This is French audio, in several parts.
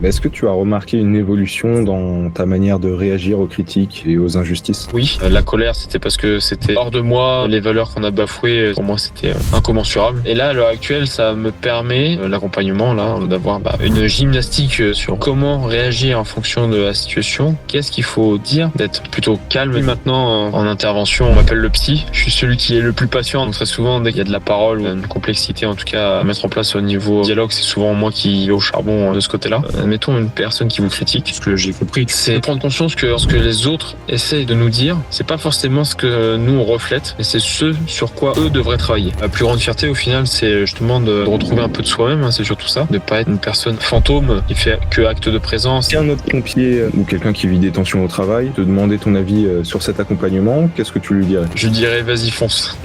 Mais est-ce que tu as remarqué une évolution dans ta manière de réagir aux critiques et aux injustices? Oui, la colère, c'était parce que c'était hors de moi. Les valeurs qu'on a bafouées, pour moi, c'était incommensurable. Et là, à l'heure actuelle, ça me permet, l'accompagnement, là, d'avoir une gymnastique sur comment réagir en fonction de la situation. Qu'est-ce qu'il faut dire, d'être plutôt calme. Et maintenant, en intervention, on m'appelle le psy. Je suis celui qui est le plus patient. Donc, très souvent, dès qu'il y a de la parole ou une complexité, en tout cas, à mettre en place au niveau dialogue, c'est souvent moi qui vais au charbon de ce côté-là. Mettons une personne qui vous critique. Ce que j'ai compris, c'est prendre conscience que ce que les autres essayent de nous dire, c'est pas forcément ce que nous on reflète, mais c'est ce sur quoi eux devraient travailler. La plus grande fierté au final, c'est justement de retrouver un peu de soi-même, hein, c'est surtout ça, de pas être une personne fantôme qui fait que acte de présence. Si un autre pompier ou quelqu'un qui vit des tensions au travail te demandait ton avis sur cet accompagnement, qu'est-ce que tu lui dirais? Je dirais vas-y fonce.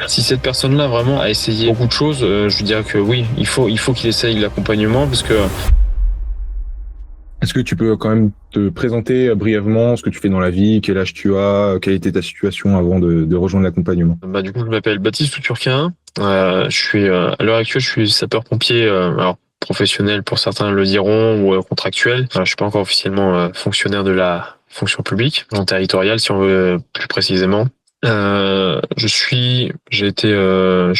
Si cette personne-là vraiment a essayé beaucoup de choses, je dirais que oui, il faut qu'il essaye l'accompagnement parce que. Est-ce que tu peux quand même te présenter brièvement ce que tu fais dans la vie, quel âge tu as, quelle était ta situation avant de rejoindre l'accompagnement? Du coup, je m'appelle Baptiste Turquin. Je suis à l'heure actuelle, je suis sapeur-pompier. Alors professionnel pour certains le diront ou contractuel. Je suis pas encore officiellement fonctionnaire de la fonction publique, non territoriale si on veut plus précisément. Je suis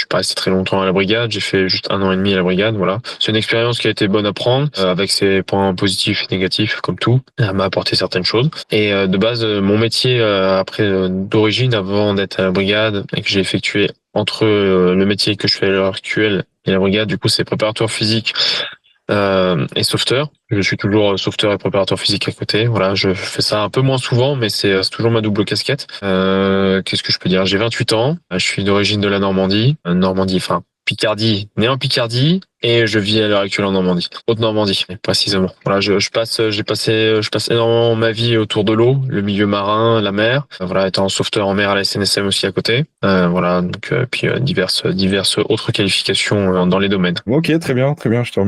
pas resté très longtemps à la brigade. J'ai fait juste 1 an et demi à la brigade. Voilà, c'est une expérience qui a été bonne à prendre, avec ses points positifs et négatifs comme tout. Elle m'a apporté certaines choses. Et de base, mon métier d'origine, avant d'être à la brigade et que j'ai effectué entre le métier que je fais à l'heure actuelle et la brigade, du coup, c'est préparateur physique et sauveteur. Je suis toujours sauveteur et préparateur physique à côté. Voilà, je fais ça un peu moins souvent, mais c'est toujours ma double casquette. Qu'est-ce que je peux dire? J'ai 28 ans. Je suis d'origine de la Normandie. Enfin, Picardie, né en Picardie, et je vis à l'heure actuelle en Normandie, Haute-Normandie, précisément. Voilà, je passe énormément ma vie autour de l'eau, le milieu marin, la mer. Voilà, étant sauveteur en mer à la SNSM aussi à côté. Voilà, donc puis diverses autres qualifications dans les domaines. Ok, très bien, très bien. Je te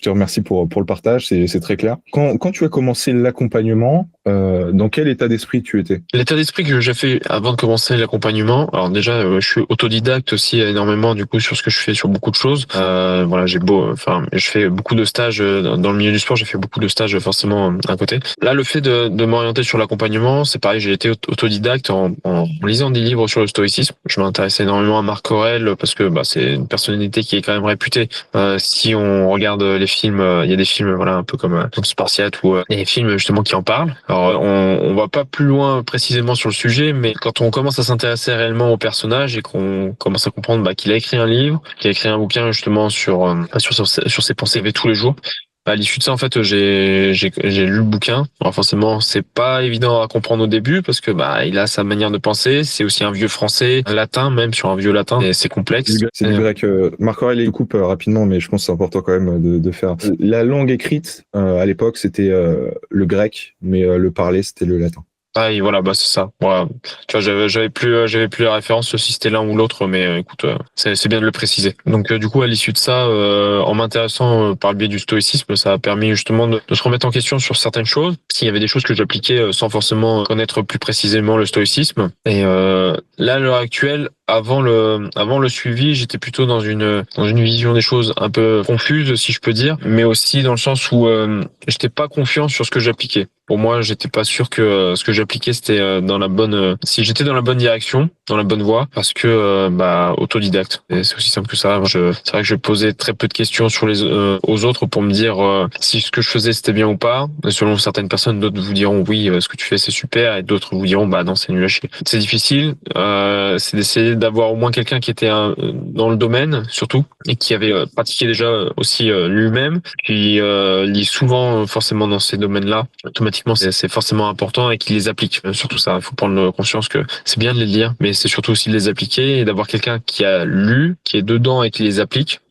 remercie pour le partage. C'est très clair. Quand tu as commencé l'accompagnement, dans quel état d'esprit tu étais? L'état d'esprit que j'ai fait avant de commencer l'accompagnement, alors déjà, je suis autodidacte aussi énormément du coup sur ce que je fais sur beaucoup de choses. Voilà, je fais beaucoup de stages dans le milieu du sport. J'ai fait beaucoup de stages forcément à côté. Là, le fait de m'orienter sur l'accompagnement, c'est pareil. J'ai été autodidacte en lisant des livres sur le stoïcisme. Je m'intéressais énormément à Marc Aurèle parce que c'est une personnalité qui est quand même réputée. Si on regarde les films, il y a des films voilà un peu comme Spartiate ou des films justement qui en parlent. Alors on va pas plus loin précisément sur le sujet, mais quand on commence à s'intéresser réellement au personnage et qu'on commence à comprendre qu'il a écrit un livre, qu'il a écrit un bouquin justement sur ses pensées tous les jours. À l'issue de ça, en fait, j'ai lu le bouquin. Alors forcément, c'est pas évident à comprendre au début parce que il a sa manière de penser. C'est aussi un vieux français, un latin même sur un vieux latin. Et c'est complexe. C'est du grec. Marc Aurèle, il coupe rapidement, mais je pense que c'est important quand même de faire. La langue écrite à l'époque, c'était le grec, mais le parler, c'était le latin. Ah, et voilà, c'est ça. Voilà. Tu vois, j'avais plus la référence si c'était l'un ou l'autre, mais écoute, c'est bien de le préciser. Donc, du coup, à l'issue de ça, en m'intéressant par le biais du stoïcisme, ça a permis justement de se remettre en question sur certaines choses. S'il y avait des choses que j'appliquais sans forcément connaître plus précisément le stoïcisme. Et là, à l'heure actuelle, avant le suivi, j'étais plutôt dans une vision des choses un peu confuse, si je peux dire, mais aussi dans le sens où j'étais pas confiant sur ce que j'appliquais. Pour moi, j'étais pas sûr que ce que j'appliquais c'était si j'étais dans la bonne direction, dans la bonne voie, parce que autodidacte. Et c'est aussi simple que ça. C'est vrai que je posais très peu de questions sur aux autres pour me dire si ce que je faisais c'était bien ou pas. Et selon certaines personnes, d'autres vous diront oui, ce que tu fais c'est super, et d'autres vous diront non, c'est nul à chier. C'est difficile. C'est d'essayer d'avoir au moins quelqu'un qui était dans le domaine surtout et qui avait pratiqué déjà aussi lui-même, qui lit souvent forcément dans ces domaines-là. Automatiquement, c'est forcément important et qui les applique. Surtout ça, il faut prendre conscience que c'est bien de les lire, mais c'est surtout aussi de les appliquer et d'avoir quelqu'un qui a lu, qui est dedans et qui les applique.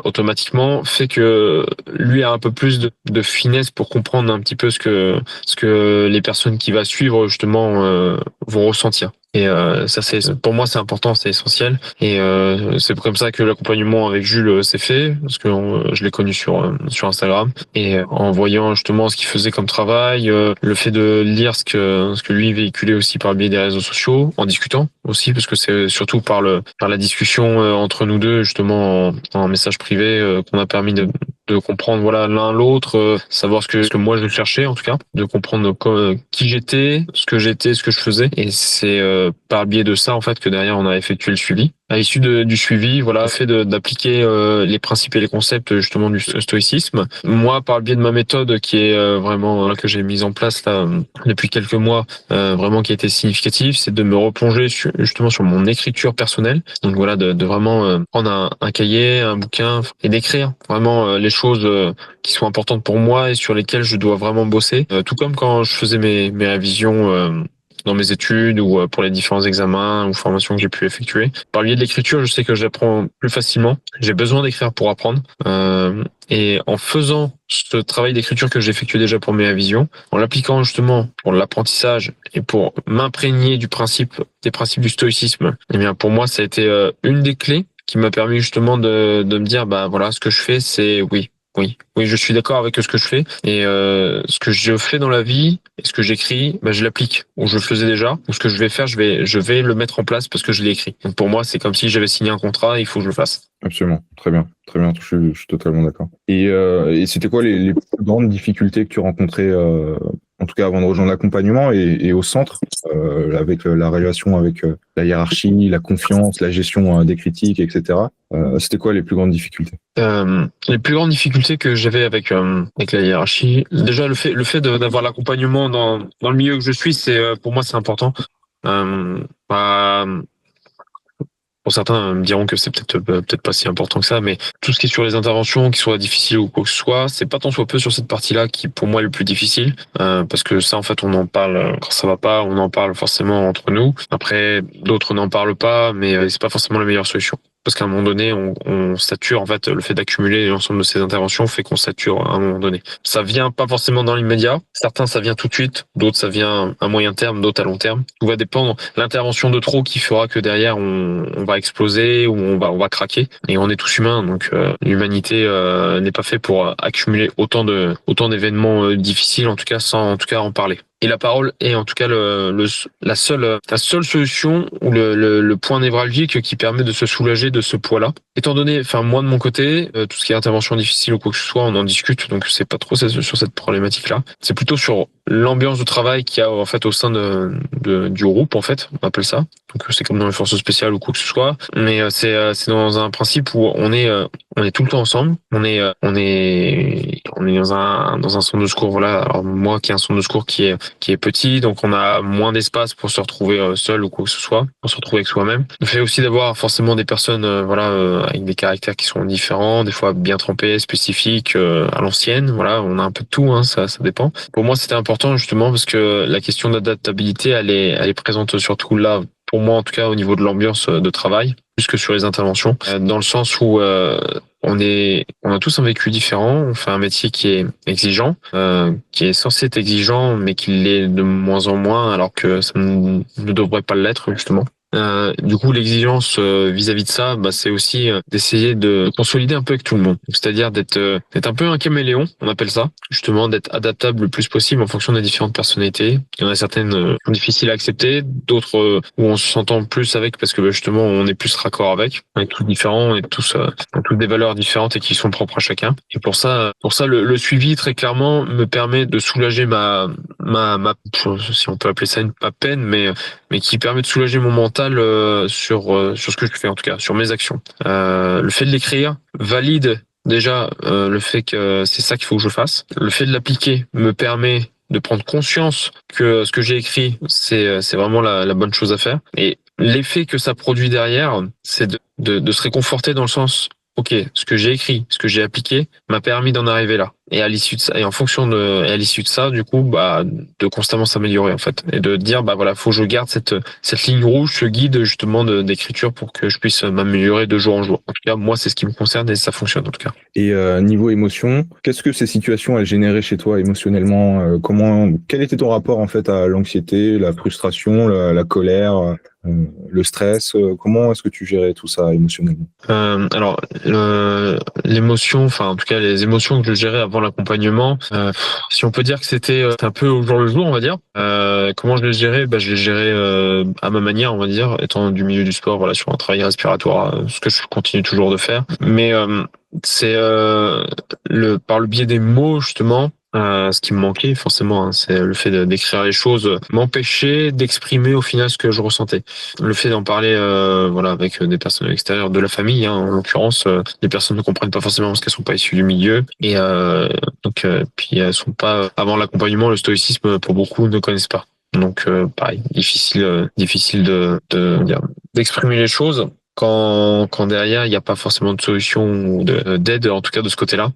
Automatiquement fait que lui a un peu plus de finesse pour comprendre un petit peu ce que les personnes qui va suivre justement vont ressentir. Et ça, pour moi, c'est important, c'est essentiel. Et c'est comme ça que l'accompagnement avec Jules s'est fait, parce que je l'ai connu sur Instagram. Et en voyant justement ce qu'il faisait comme travail, le fait de lire ce que lui véhiculait aussi par le biais des réseaux sociaux, en discutant aussi, parce que c'est surtout par la discussion entre nous deux, justement en message privé, qu'on a permis de comprendre voilà l'un l'autre, savoir ce que moi je cherchais en tout cas, de comprendre qui j'étais, ce que je faisais, et c'est par le biais de ça en fait que derrière on a effectué le suivi. À l'issue du suivi, voilà, fait d'appliquer les principes et les concepts justement du stoïcisme. Moi, par le biais de ma méthode qui est vraiment que j'ai mise en place là depuis quelques mois, vraiment qui a été significative, c'est de me replonger justement sur mon écriture personnelle. Donc voilà, de vraiment prendre un cahier, un bouquin et d'écrire vraiment les choses qui sont importantes pour moi et sur lesquelles je dois vraiment bosser. Tout comme quand je faisais mes révisions dans mes études ou pour les différents examens ou formations que j'ai pu effectuer. Par le biais de l'écriture, je sais que j'apprends plus facilement. J'ai besoin d'écrire pour apprendre. Et en faisant ce travail d'écriture que j'ai effectué déjà pour mes révisions, en l'appliquant justement pour l'apprentissage et pour m'imprégner des principes du stoïcisme, eh bien pour moi ça a été une des clés qui m'a permis justement de me dire bah voilà, ce que je fais c'est oui, je suis d'accord avec ce que je fais et ce que je fais dans la vie et ce que j'écris, bah, je l'applique ou je le faisais déjà ou ce que je vais faire, je vais le mettre en place parce que je l'ai écrit. Donc pour moi, c'est comme si j'avais signé un contrat, il faut que je le fasse. Absolument, très bien, je suis totalement d'accord. Et c'était quoi les plus grandes difficultés que tu rencontrais, en tout cas avant de rejoindre l'accompagnement et au centre, avec la relation avec la hiérarchie, la confiance, la gestion des critiques, etc. C'était quoi les plus grandes difficultés? Les plus grandes difficultés que j'avais avec la hiérarchie, déjà le fait d'avoir l'accompagnement dans le milieu que je suis, c'est pour moi c'est important. Bah, pour certains me diront que c'est peut-être pas si important que ça, mais tout ce qui est sur les interventions, qui soient difficiles ou quoi que ce soit, c'est pas tant soit peu sur cette partie-là qui pour moi est le plus difficile, parce que ça en fait on en parle quand ça va pas, on en parle forcément entre nous. Après d'autres n'en parlent pas, mais c'est pas forcément la meilleure solution. Parce qu'à un moment donné, on sature, en fait, le fait d'accumuler l'ensemble de ces interventions fait qu'on sature à un moment donné. Ça vient pas forcément dans l'immédiat. Certains, ça vient tout de suite. D'autres, ça vient à moyen terme, d'autres à long terme. Tout va dépendre. L'intervention de trop qui fera que derrière, on va exploser ou on va craquer. Et on est tous humains. Donc, l'humanité, n'est pas fait pour accumuler autant d'événements difficiles, en tout cas, sans, en tout cas, en parler. Et la parole est en tout cas la seule solution ou le point névralgique qui permet de se soulager de ce poids-là. Étant donné, enfin moi de mon côté, tout ce qui est intervention difficile ou quoi que ce soit, on en discute, donc c'est pas trop sur cette problématique-là. C'est plutôt sur l'ambiance de travail qu'il y a en fait au sein du groupe en fait, on appelle ça. Donc c'est comme dans les forces spéciales ou quoi que ce soit, mais c'est dans un principe où on est tout le temps ensemble. On est dans un centre de secours. Voilà. Alors moi qui ai un centre de secours qui est petit, donc on a moins d'espace pour se retrouver seul ou quoi que ce soit, pour se retrouver avec soi-même. Le fait aussi d'avoir forcément des personnes avec des caractères qui sont différents, des fois bien trempés, spécifiques, à l'ancienne. Voilà, on a un peu de tout, hein, ça dépend. Pour moi, c'était important justement parce que la question d'adaptabilité, elle est présente surtout là. Pour moi, en tout cas, au niveau de l'ambiance de travail, plus que sur les interventions, dans le sens où on a tous un vécu différent, on fait un métier qui est exigeant, qui est censé être exigeant, mais qui l'est de moins en moins, alors que ça ne devrait pas l'être, justement. Du coup, l'exigence vis-à-vis de ça, bah, c'est aussi d'essayer de consolider un peu avec tout le monde. C'est-à-dire d'être un peu un caméléon, on appelle ça, justement d'être adaptable le plus possible en fonction des différentes personnalités. Il y en a certaines qui sont difficiles à accepter, d'autres où on se s'entend plus avec parce que bah, justement on est plus raccord avec. On est tous différents, on est tous on a toutes des valeurs différentes et qui sont propres à chacun. Et pour ça le suivi très clairement me permet de soulager ma si on peut appeler ça ma peine, mais qui permet de soulager mon mental sur ce que je fais, en tout cas sur mes actions. Le fait de l'écrire valide déjà le fait que c'est ça qu'il faut que je fasse. Le fait de l'appliquer me permet de prendre conscience que ce que j'ai écrit c'est vraiment la bonne chose à faire, et l'effet que ça produit derrière, c'est de se réconforter dans le sens ok, ce que j'ai écrit, ce que j'ai appliqué m'a permis d'en arriver là. Et à l'issue de ça, et à l'issue de ça, du coup, bah, de constamment s'améliorer, en fait. Et de dire, bah, voilà, faut que je garde cette ligne rouge, ce guide, justement, d'écriture pour que je puisse m'améliorer de jour en jour. En tout cas, moi, c'est ce qui me concerne et ça fonctionne, en tout cas. Et niveau émotion, qu'est-ce que ces situations elles généraient chez toi émotionnellement? Quel était ton rapport en fait à l'anxiété, la frustration, la colère, le stress? Comment est-ce que tu gérais tout ça émotionnellement? Alors, l'émotion, enfin en tout cas les émotions que je gérais avant avant l'accompagnement, si on peut dire que c'était un peu au jour le jour, on va dire. Comment je l'ai géré? Je l'ai géré à ma manière, on va dire, étant du milieu du sport, voilà, sur un travail respiratoire, ce que je continue toujours de faire. Mais c'est par le biais des mots justement. Ce qui me manquait forcément, hein, c'est le fait d'écrire les choses, m'empêchait d'exprimer au final ce que je ressentais. Le fait d'en parler, voilà, avec des personnes extérieures de la famille, hein, en l'occurrence, les personnes ne comprennent pas forcément parce qu'elles sont pas issues du milieu, et donc puis elles sont pas avant l'accompagnement, le stoïcisme pour beaucoup ne connaissent pas. Donc pareil, difficile d'exprimer les choses quand derrière il n'y a pas forcément de solution ou d'aide, en tout cas de ce côté-là.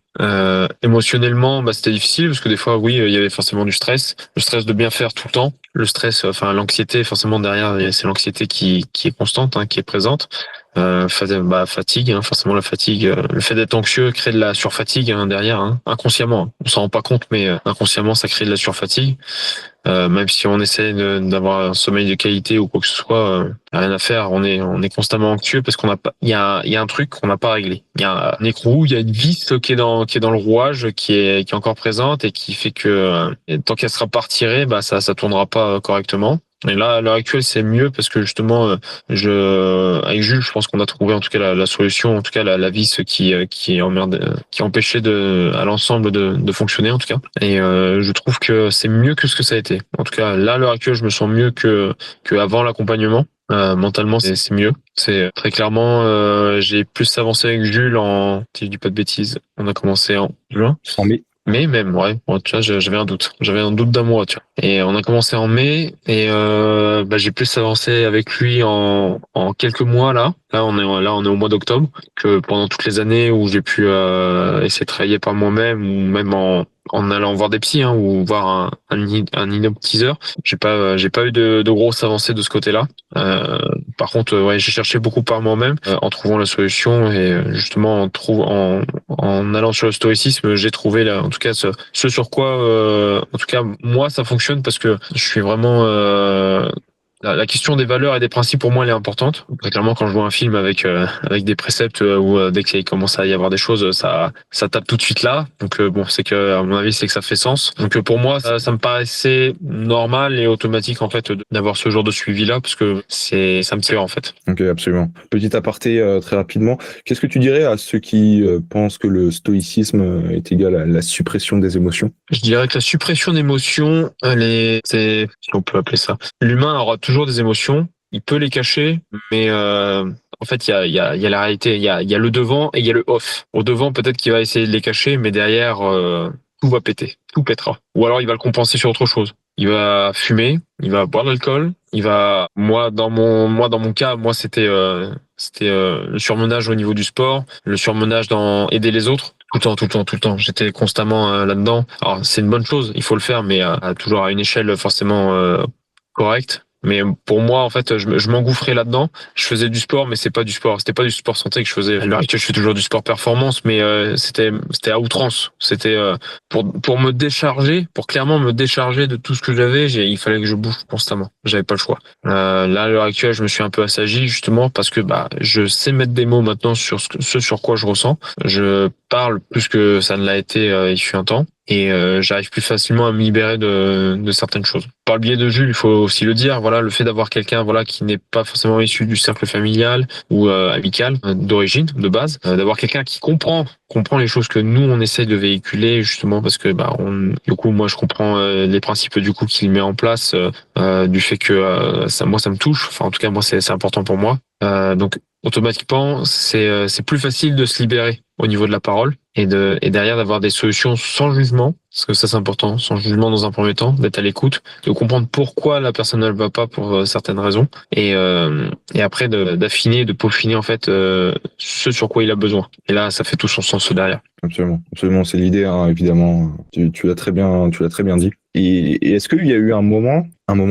Émotionnellement, c'était difficile parce que des fois, oui, il y avait forcément du stress, le stress de bien faire tout le temps, le stress, enfin l'anxiété, forcément derrière, c'est l'anxiété qui est constante, hein, qui est présente. Fatigue, hein, forcément la fatigue, le fait d'être anxieux crée de la surfatigue, hein, derrière, hein, inconsciemment, hein. On s'en rend pas compte, mais inconsciemment ça crée de la surfatigue. Même si on essaie d'avoir un sommeil de qualité ou quoi que ce soit, rien à faire. On est constamment anxieux parce qu'on n'a pas, il y a un truc qu'on n'a pas réglé. Il y a un écrou, il y a une vis qui est dans le rouage, qui est encore présente et qui fait que tant qu'elle sera pas retirée, ça tournera pas correctement. Et là, à l'heure actuelle, c'est mieux parce que justement, avec Jules, je pense qu'on a trouvé en tout cas la solution, en tout cas la vis qui empêchait à l'ensemble de fonctionner en tout cas. Et je trouve que c'est mieux que ce que ça a été. En tout cas, là, à l'heure actuelle, je me sens mieux que avant l'accompagnement. Mentalement, c'est mieux. C'est très clairement, j'ai plus avancé avec Jules si je dis pas de bêtises. On a commencé en juin. En mai. Mais même, ouais, tu vois, j'avais un doute. J'avais un doute d'un mois, tu vois. Et on a commencé en mai et j'ai plus avancé avec lui en quelques mois là. Là, on est au mois d'octobre, que pendant toutes les années où j'ai pu essayer de travailler par moi-même ou même en allant voir des psys, hein, ou voir un hypnotiseur. J'ai pas eu de grosses avancées de ce côté-là. Par contre, ouais, j'ai cherché beaucoup par moi-même en trouvant la solution et justement en allant sur le stoïcisme, j'ai trouvé là, en tout cas ce sur quoi, en tout cas moi ça fonctionne parce que je suis vraiment la question des valeurs et des principes pour moi elle est importante. Très clairement quand je vois un film avec des préceptes ou dès qu'il commence à y avoir des choses ça tape tout de suite là. Donc bon c'est que à mon avis c'est que ça fait sens. Donc pour moi ça me paraissait normal et automatique en fait d'avoir ce genre de suivi là parce que ça me tire en fait. Ok, absolument. Petit aparté très rapidement. Qu'est-ce que tu dirais à ceux qui pensent que le stoïcisme est égal à la suppression des émotions? Je dirais que la suppression d'émotions, c'est, si on peut appeler ça. L'humain aura toujours des émotions. Il peut les cacher, mais en fait, il y a la réalité. Il y a le devant et il y a le off. Au devant, peut-être qu'il va essayer de les cacher, mais derrière, tout va péter. Tout pètera. Ou alors, il va le compenser sur autre chose. Il va fumer, il va boire de l'alcool, moi dans mon cas, c'était le surmenage au niveau du sport, le surmenage dans aider les autres. Tout le temps. J'étais constamment là-dedans. Alors c'est une bonne chose, il faut le faire, mais toujours à une échelle forcément correcte. Mais pour moi, en fait, je m'engouffrais là-dedans. Je faisais du sport, mais c'était pas du sport santé que je faisais. À l'heure actuelle, je fais toujours du sport performance, mais c'était à outrance. C'était pour me décharger, pour clairement me décharger de tout ce que j'avais. Il fallait que je bouge constamment. J'avais pas le choix. Là, à l'heure actuelle, je me suis un peu assagi justement parce que je sais mettre des mots maintenant sur ce sur quoi je ressens. Je parle plus que ça ne l'a été il fut un temps. Et j'arrive plus facilement à me libérer de certaines choses. Par le biais de Jules, il faut aussi le dire, voilà, le fait d'avoir quelqu'un qui n'est pas forcément issu du cercle familial ou amical d'origine, de base, d'avoir quelqu'un qui comprend les choses que nous on essaye de véhiculer justement parce que du coup moi je comprends les principes du coup qu'il met en place du fait que ça me touche, enfin en tout cas moi c'est important pour moi. Donc automatiquement c'est plus facile de se libérer au niveau de la parole et derrière d'avoir des solutions sans jugement, parce que ça c'est important, sans jugement dans un premier temps, d'être à l'écoute, de comprendre pourquoi la personne ne va pas pour certaines raisons et après d'affiner, de peaufiner en fait ce sur quoi il a besoin. Et là ça fait tout son sens derrière. Absolument, c'est l'idée, hein, évidemment. Tu l'as très bien dit. Et est-ce qu'il y a eu un moment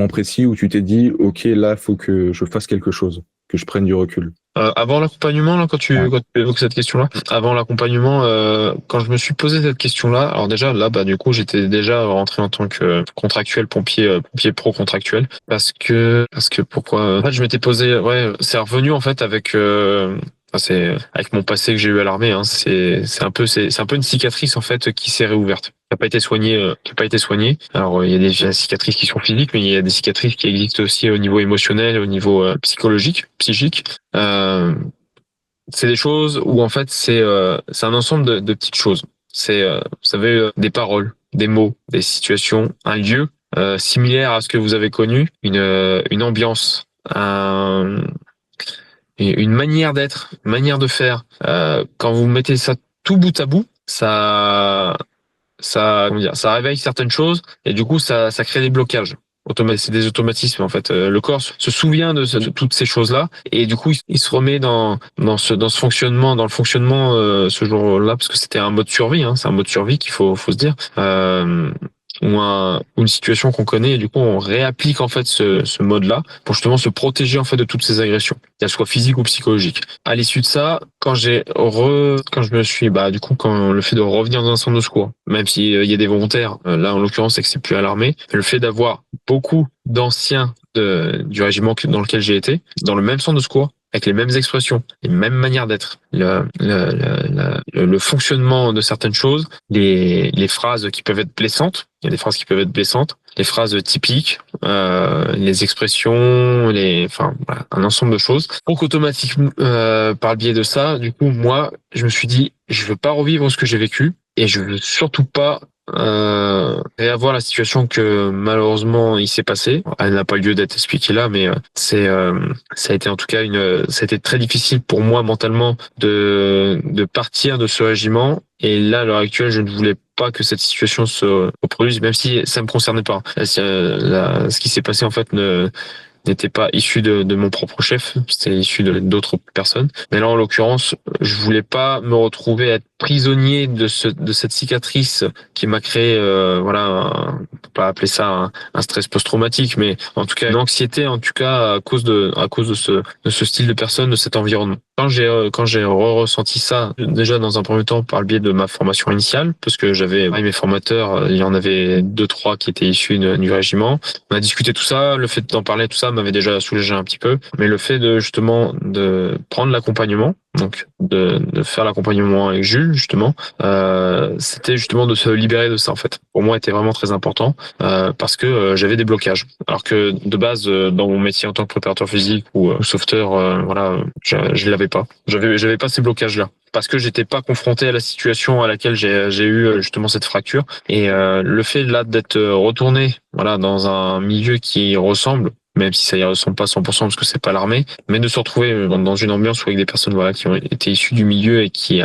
précis où tu t'es dit, ok, là, faut que je fasse quelque chose, que je prenne du recul? Avant l'accompagnement, là, quand tu évoques cette question-là, avant l'accompagnement, quand je me suis posé cette question-là, alors déjà là, du coup, j'étais déjà rentré en tant que contractuel pompier pro contractuel, parce que pourquoi? En fait, je m'étais posé, ouais, c'est revenu en fait avec Enfin, c'est avec mon passé que j'ai eu à l'armée, hein, c'est un peu une cicatrice en fait qui s'est réouverte, qui n'a pas été soignée, Alors il y a des cicatrices qui sont physiques, mais il y a des cicatrices qui existent aussi au niveau émotionnel, au niveau psychologique, psychique. C'est des choses où en fait c'est un ensemble de petites choses. C'est vous savez des paroles, des mots, des situations, un lieu similaire à ce que vous avez connu, une ambiance, une manière d'être, une manière de faire. Quand vous mettez ça tout bout à bout, comment dire, ça réveille certaines choses et du coup ça crée des blocages. C'est des automatismes en fait. Le corps se souvient de toutes ces choses-là et du coup il se remet dans ce fonctionnement, dans le fonctionnement ce jour-là parce que c'était un mode survie. Hein, c'est un mode survie qu'il faut se dire. Ou une situation qu'on connaît et du coup on réapplique en fait ce mode-là pour justement se protéger en fait de toutes ces agressions, qu'elles soient physiques ou psychologiques. À l'issue de ça, quand je me suis quand le fait de revenir dans un centre de secours, même s'il y a des volontaires, là en l'occurrence c'est que c'est plus à l'armée, le fait d'avoir beaucoup d'anciens du régiment dans lequel j'ai été dans le même centre de secours avec les mêmes expressions, les mêmes manières d'être, le fonctionnement de certaines choses, les phrases qui peuvent être blessantes. Il y a des phrases qui peuvent être blessantes, les phrases typiques, les expressions, voilà, un ensemble de choses. Donc automatiquement, par le biais de ça, du coup, moi, je me suis dit, je veux pas revivre ce que j'ai vécu et je veux surtout pas réavoir la situation que malheureusement il s'est passé. Elle n'a pas lieu d'être expliquée là, mais ça a été en tout cas ça a été très difficile pour moi mentalement de partir de ce régiment. Et là, à l'heure actuelle, je ne voulais pas que cette situation se reproduise, même si ça me concernait pas. Ce qui s'est passé en fait n'était pas issu de mon propre chef, c'était issu d'autres personnes. Mais là, en l'occurrence, je voulais pas me retrouver à être prisonnier de cette cicatrice qui m'a créé, on peut pas appeler ça un stress post-traumatique, mais en tout cas une anxiété, en tout cas à cause de ce style de personne, de cet environnement. Quand j'ai ressenti ça, déjà dans un premier temps par le biais de ma formation initiale, parce que j'avais mes formateurs, il y en avait 2-3 qui étaient issus du régiment. On a discuté tout ça, le fait d'en parler, tout ça m'avait déjà soulagé un petit peu. Mais le fait de prendre l'accompagnement, donc de faire l'accompagnement avec Jules, justement, c'était justement de se libérer de ça en fait. Pour moi, était vraiment très important parce que j'avais des blocages. Alors que de base, dans mon métier en tant que préparateur physique ou sauveteur, je l'avais pas. J'avais pas ces blocages-là parce que j'étais pas confronté à la situation à laquelle j'ai eu justement cette fracture. Et le fait là d'être retourné dans un milieu qui ressemble, même si ça y ressemble pas 100% parce que c'est pas l'armée, mais de se retrouver dans une ambiance avec des personnes qui ont été issues du milieu et qui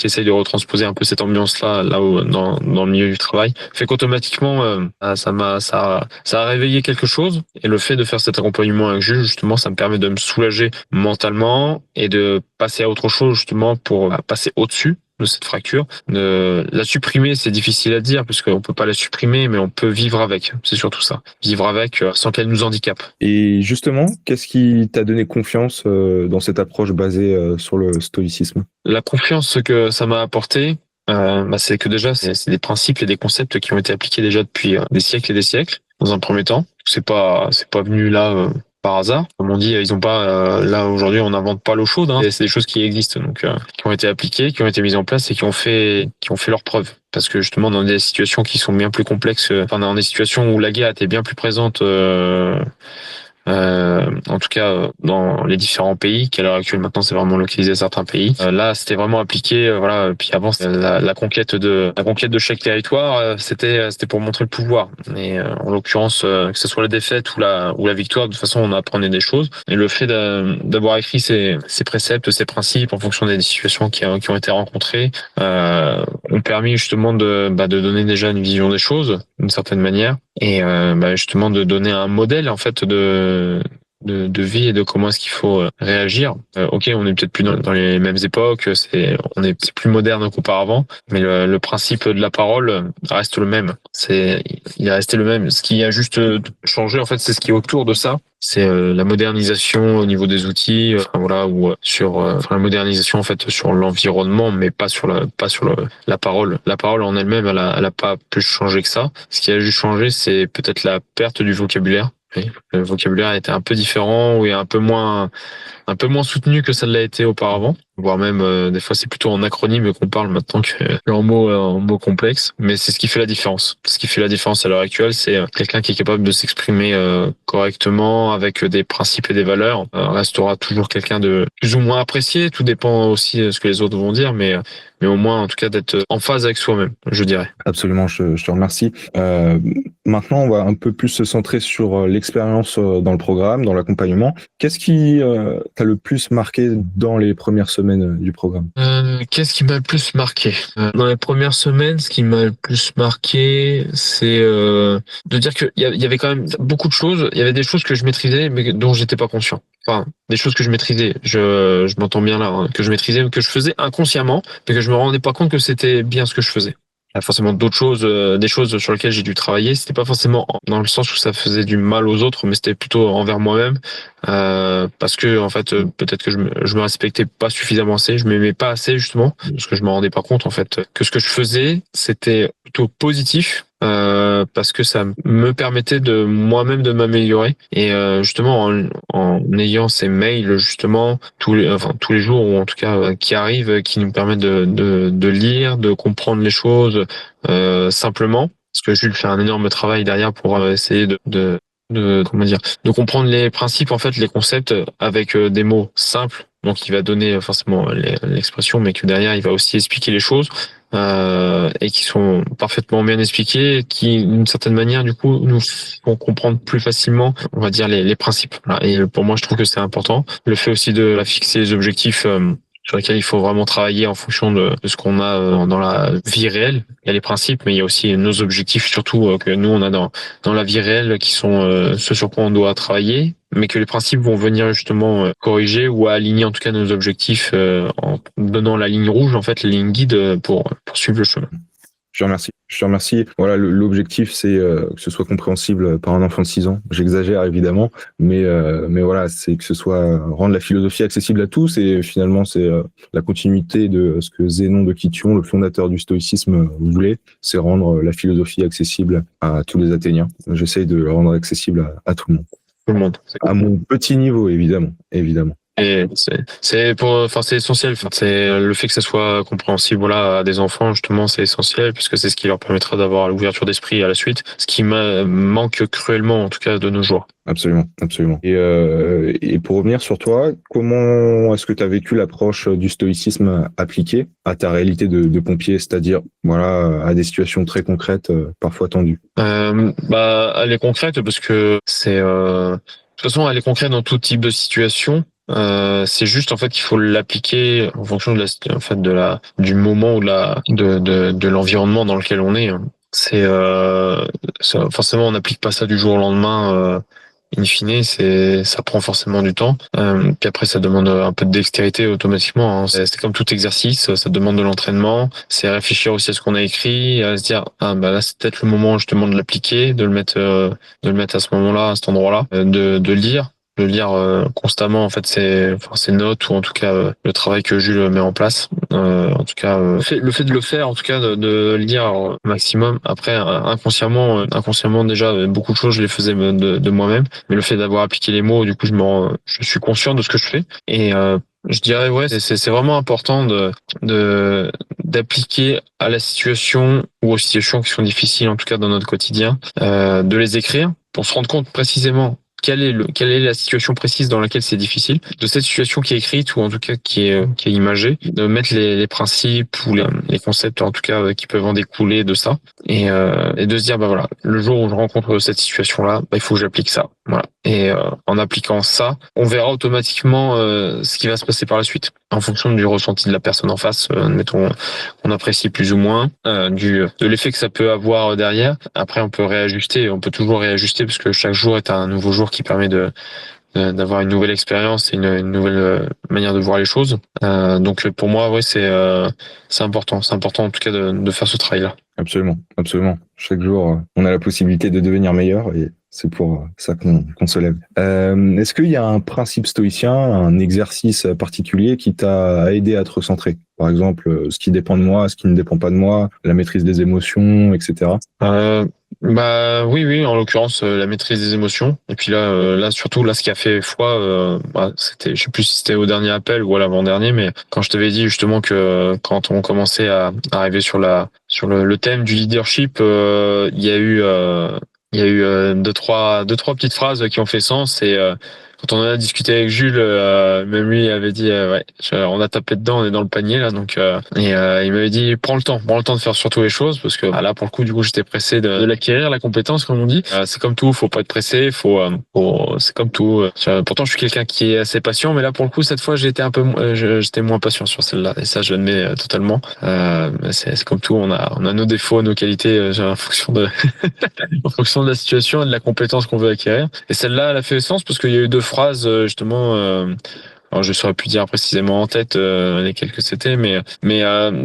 essayent de retransposer un peu cette ambiance-là dans le milieu du travail, fait qu'automatiquement ça a réveillé quelque chose. Et le fait de faire cet accompagnement avec Jules, justement, ça me permet de me soulager mentalement et de passer à autre chose justement pour passer au-dessus de cette fracture. La supprimer, c'est difficile à dire parce qu'on peut pas la supprimer, mais on peut vivre avec. C'est surtout ça. Vivre avec sans qu'elle nous handicape. Et justement, qu'est-ce qui t'a donné confiance dans cette approche basée sur le stoïcisme? La confiance que ça m'a apporté, c'est que déjà, c'est des principes et des concepts qui ont été appliqués déjà depuis des siècles et des siècles. Dans un premier temps, c'est pas venu là par hasard. Comme on dit, ils ont pas là aujourd'hui, on n'invente pas l'eau chaude. Hein. C'est des choses qui existent, donc qui ont été appliquées, qui ont été mises en place et qui ont fait leurs preuves. Parce que justement, dans des situations qui sont bien plus complexes, dans des situations où la guerre était bien plus présente. En tout cas dans les différents pays, qu'à l'heure actuelle maintenant c'est vraiment localisé à certains pays. Là c'était vraiment appliqué, Puis avant la conquête de chaque territoire, c'était pour montrer le pouvoir. Mais en l'occurrence, que ce soit la défaite ou la victoire, de toute façon on apprenait des choses. Et le fait d'avoir écrit ces préceptes, ces principes en fonction des situations qui ont été rencontrées, ont permis justement de donner déjà une vision des choses d'une certaine manière. Et justement de donner un modèle en fait de vie et de comment est-ce qu'il faut réagir. Ok, on est peut-être plus dans les mêmes époques, c'est plus moderne qu'auparavant, mais le principe de la parole reste le même. Il est resté le même. Ce qui a juste changé en fait, c'est ce qui est autour de ça. C'est la modernisation au niveau des outils, ou sur la modernisation en fait sur l'environnement, mais pas sur la parole. La parole en elle-même, elle a pas plus changé que ça. Ce qui a juste changé, c'est peut-être la perte du vocabulaire. Oui. Le vocabulaire était un peu différent ou est un peu moins soutenu que ça l'a été auparavant, voire même des fois c'est plutôt en acronyme qu'on parle maintenant en mots complexes, mais c'est ce qui fait la différence. Ce qui fait la différence à l'heure actuelle, c'est quelqu'un qui est capable de s'exprimer correctement avec des principes et des valeurs, restera toujours quelqu'un de plus ou moins apprécié, tout dépend aussi de ce que les autres vont dire, mais au moins en tout cas d'être en phase avec soi-même, je dirais. Absolument, je te remercie. Maintenant, on va un peu plus se centrer sur l'expérience dans le programme, dans l'accompagnement. Qu'est-ce qui t'a le plus marqué dans les premières semaines du programme? Qu'est-ce qui m'a le plus marqué? Dans les premières semaines, ce qui m'a le plus marqué, c'est de dire qu'il y avait quand même beaucoup de choses. Il y avait des choses que je maîtrisais, mais dont j'étais pas conscient. Enfin, des choses que je maîtrisais. Je m'entends bien là, hein, que je maîtrisais, que je faisais inconsciemment, mais que je me rendais pas compte que c'était bien ce que je faisais. Il y a forcément d'autres choses, des choses sur lesquelles j'ai dû travailler. C'était pas forcément dans le sens où ça faisait du mal aux autres, mais c'était plutôt envers moi-même, parce que en fait, peut-être que je me respectais pas suffisamment assez, je m'aimais pas assez justement, parce que je me rendais pas compte en fait que ce que je faisais, c'était plutôt positif. Parce que ça me permettait de moi-même de m'améliorer et justement en ayant ces mails justement tous les jours ou en tout cas qui arrivent, qui nous permettent de lire, de comprendre les choses simplement, parce que Jules fait un énorme travail derrière pour essayer comment dire, de comprendre les principes, en fait, les concepts avec des mots simples. Donc, il va donner forcément l'expression, mais que derrière, il va aussi expliquer les choses et qui sont parfaitement bien expliqués, qui, d'une certaine manière, du coup, nous font comprendre plus facilement, on va dire, les principes. Voilà. Et pour moi, je trouve que c'est important. Le fait aussi de fixer les objectifs sur lesquels il faut vraiment travailler en fonction de ce qu'on a dans la vie réelle. Il y a les principes, mais il y a aussi nos objectifs, surtout que nous, on a dans la vie réelle, qui sont ce sur quoi on doit travailler, mais que les principes vont venir justement corriger ou aligner en tout cas nos objectifs en donnant la ligne rouge, en fait, la ligne guide pour suivre le chemin. Je te remercie. Je te remercie. Voilà, l'objectif, c'est que ce soit compréhensible par un enfant de 6 ans. J'exagère évidemment, mais voilà, c'est que ce soit rendre la philosophie accessible à tous. Et finalement, c'est la continuité de ce que Zénon de Kition, le fondateur du stoïcisme, voulait. C'est rendre la philosophie accessible à tous les Athéniens. J'essaye de le rendre accessible à tout le monde. Tout le monde. À mon petit niveau, évidemment. Et c'est essentiel. Enfin, c'est le fait que ça soit compréhensible, voilà, à des enfants, justement, c'est essentiel puisque c'est ce qui leur permettra d'avoir l'ouverture d'esprit à la suite, ce qui manque cruellement, en tout cas, de nos jours. Absolument. Et pour revenir sur toi, comment est-ce que tu as vécu l'approche du stoïcisme appliquée à ta réalité de pompier, c'est-à-dire, voilà, à des situations très concrètes, parfois tendues? Elle est concrète parce que c'est, de toute façon, elle est concrète dans tout type de situation. C'est juste en fait qu'il faut l'appliquer en fonction du moment ou de l'environnement dans lequel on est. C'est forcément on n'applique pas ça du jour au lendemain. In fine, ça prend forcément du temps. Puis après, ça demande un peu de dextérité automatiquement. Hein. C'est comme tout exercice, ça demande de l'entraînement. C'est réfléchir aussi à ce qu'on a écrit, à se dire là c'est peut-être le moment justement de l'appliquer, de le mettre à ce moment-là, à cet endroit-là, de lire. Le lire constamment, en fait, ces notes ou en tout cas le travail que Jules met en place. En tout cas, le fait de le faire, en tout cas, de lire au maximum. Après, inconsciemment déjà, beaucoup de choses je les faisais de moi-même, mais le fait d'avoir appliqué les mots, du coup, je suis conscient de ce que je fais. Et je dirais ouais, c'est vraiment important d'appliquer à la situation ou aux situations qui sont difficiles, en tout cas dans notre quotidien, de les écrire pour se rendre compte précisément quelle est la situation précise dans laquelle c'est difficile, de cette situation qui est écrite ou en tout cas qui est imagée, de mettre les principes ou les concepts en tout cas qui peuvent en découler de ça et de se dire voilà, le jour où je rencontre cette situation-là, il faut que j'applique ça. Voilà. Et en appliquant ça, on verra automatiquement ce qui va se passer par la suite en fonction du ressenti de la personne en face, admettons qu'on apprécie plus ou moins, de l'effet que ça peut avoir derrière. Après, on peut toujours réajuster parce que chaque jour est un nouveau jour qui permet d'avoir une nouvelle expérience et une nouvelle manière de voir les choses. Donc pour moi, ouais, c'est important. C'est important en tout cas de faire ce travail-là. Absolument. Chaque jour, on a la possibilité de devenir meilleur et c'est pour ça qu'on se lève. Est-ce qu'il y a un principe stoïcien, un exercice particulier qui t'a aidé à te recentrer? Par exemple, ce qui dépend de moi, ce qui ne dépend pas de moi, la maîtrise des émotions, etc. Bah oui, en l'occurrence la maîtrise des émotions. Et puis là surtout ce qui a fait foi, c'était, je sais plus si c'était au dernier appel ou à l'avant-dernier, mais quand je t'avais dit justement que quand on commençait à arriver sur le thème du leadership, il y a eu deux trois petites phrases qui ont fait sens et quand on en a discuté avec Jules, même lui avait dit ouais, on a tapé dedans, on est dans le panier là, donc il m'avait dit prends le temps de faire surtout les choses parce que là pour le coup du coup j'étais pressé de l'acquérir la compétence comme on dit. C'est comme tout, faut pas être pressé, c'est comme tout. Pourtant je suis quelqu'un qui est assez patient, mais là pour le coup cette fois j'étais un peu j'étais moins patient sur celle-là et ça je l'admets totalement. C'est comme tout, on a nos défauts, nos qualités en fonction de en fonction de la situation et de la compétence qu'on veut acquérir. Et celle-là, elle a fait sens parce qu'il y a eu deux phrases justement. Alors je saurais plus dire précisément en tête lesquelles que c'était, mais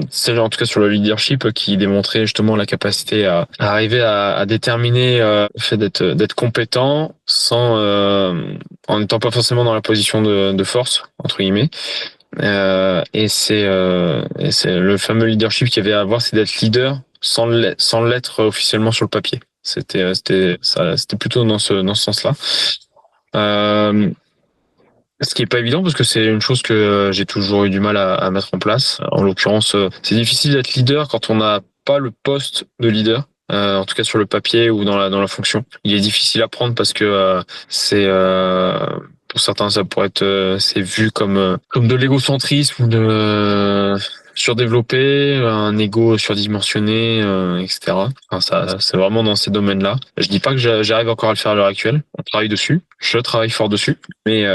celle en tout cas sur le leadership qui démontrait justement la capacité à arriver à déterminer le fait d'être compétent sans en n'étant pas forcément dans la position de force entre guillemets. Et c'est le fameux leadership qu'il y avait à avoir, c'est d'être leader sans l'être officiellement sur le papier. C'était plutôt dans ce sens-là. Euh, Ce qui est pas évident parce que c'est une chose que j'ai toujours eu du mal à mettre en place. En l'occurrence, c'est difficile d'être leader quand on n'a pas le poste de leader. En tout cas sur le papier ou dans la fonction. Il est difficile à prendre parce que c'est pour certains ça pourrait être c'est vu comme de l'égocentrisme ou de surdéveloppé, un ego surdimensionné, etc. Enfin, ça, c'est vraiment dans ces domaines-là. Je dis pas que j'arrive encore à le faire à l'heure actuelle. On travaille dessus. Je travaille fort dessus. Mais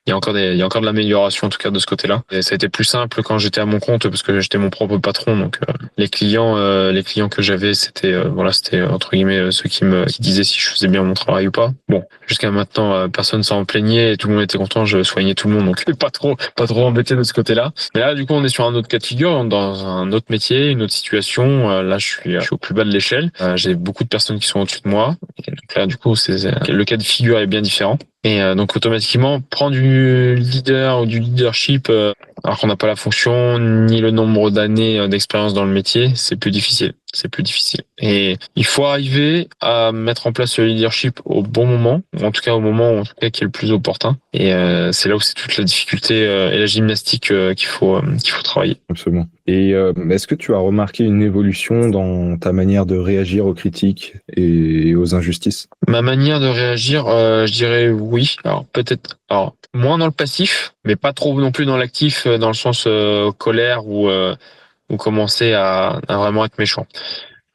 il y a encore de l'amélioration en tout cas de ce côté-là. Et ça a été plus simple quand j'étais à mon compte parce que j'étais mon propre patron. Donc les clients que j'avais, c'était entre guillemets ceux qui disaient si je faisais bien mon travail ou pas. Bon, jusqu'à maintenant, personne s'en plaignait et tout le monde était content. Je soignais tout le monde, donc pas trop embêté de ce côté-là. Mais là, du coup, on est sur un autre cas de figure, dans un autre métier, une autre situation. Là, je suis au plus bas de l'échelle. J'ai beaucoup de personnes qui sont au-dessus de moi. Et donc là, du coup, le cas de figure est bien différent. Et donc automatiquement, prendre du leader ou du leadership alors qu'on n'a pas la fonction ni le nombre d'années d'expérience dans le métier, c'est plus difficile. C'est plus difficile. Et il faut arriver à mettre en place le leadership au bon moment, ou en tout cas au moment en tout cas qui est le plus opportun. Et c'est là où c'est toute la difficulté et la gymnastique qu'il faut travailler. Absolument. Et est-ce que tu as remarqué une évolution dans ta manière de réagir aux critiques et aux injustices? Ma manière de réagir, je dirais oui. Alors moins dans le passif, mais pas trop non plus dans l'actif, dans le sens colère ou commencer à vraiment être méchant.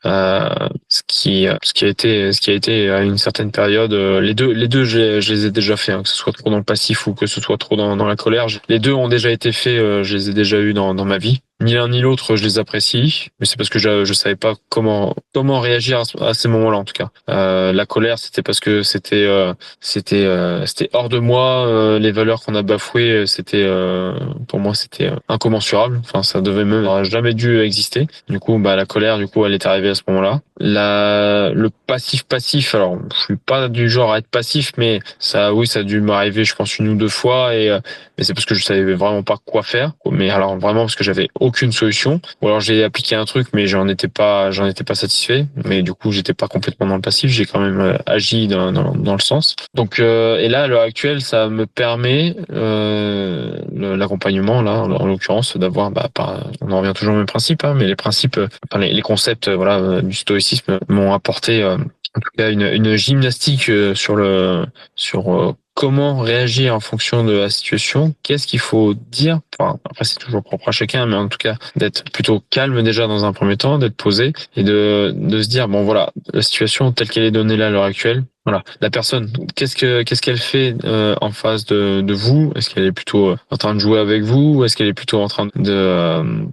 Ce qui a été à une certaine période, les deux, je les ai déjà fait, hein, que ce soit trop dans le passif ou que ce soit trop dans la colère. Les deux ont déjà été faits, je les ai déjà eus dans ma vie. Ni l'un ni l'autre, je les apprécie, mais c'est parce que je savais pas comment réagir à ces moments-là en tout cas. La colère, c'était parce que c'était hors de moi. Les valeurs qu'on a bafouées, pour moi c'était incommensurable. Enfin, ça devait même jamais dû exister. Du coup, la colère, du coup, elle est arrivée à ce moment-là. Le passif. Alors, je suis pas du genre à être passif, mais ça, oui, ça a dû m'arriver, je pense, une ou deux fois mais c'est parce que je savais vraiment pas quoi faire. Mais alors vraiment parce que j'avais aucune solution. Ou alors j'ai appliqué un truc, mais j'en étais pas satisfait. Mais du coup, j'étais pas complètement dans le passif. J'ai quand même agi dans le sens. Donc, et là, à l'heure actuelle, ça me permet l'accompagnement là, en l'occurrence, d'avoir, on en revient toujours au même principe, hein, mais les principes, les concepts, du stoïcisme m'ont apporté. En tout cas, une gymnastique sur comment réagir en fonction de la situation, qu'est-ce qu'il faut dire. Enfin, après, c'est toujours propre à chacun, mais en tout cas, d'être plutôt calme déjà dans un premier temps, d'être posé et de se dire, bon voilà, la situation telle qu'elle est donnée là à l'heure actuelle, voilà, la personne, qu'est-ce qu'elle fait en face de vous? Est-ce qu'elle est plutôt en train de jouer avec vous ou est-ce qu'elle est plutôt en train de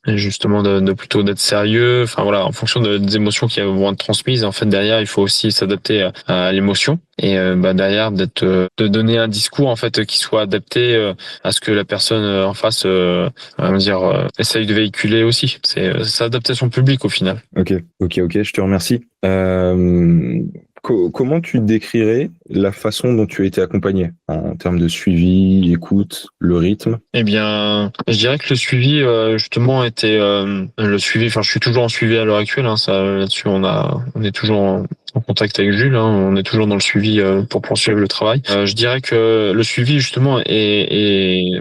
justement de plutôt d'être sérieux, enfin voilà, en fonction des émotions qui vont être transmises. En fait, derrière, il faut aussi s'adapter à l'émotion et derrière de donner un discours en fait qui soit adapté à ce que la personne en face essaye de véhiculer aussi. C'est s'adapter à son public au final. Ok, je te remercie. Comment tu décrirais la façon dont tu as été accompagné en termes de suivi, écoute, le rythme? Eh bien, je dirais que le suivi, justement, était le suivi. Enfin, je suis toujours en suivi à l'heure actuelle. Hein, ça, là-dessus, on est toujours en contact avec Jules. Hein, on est toujours dans le suivi pour poursuivre le travail. Je dirais que le suivi, justement,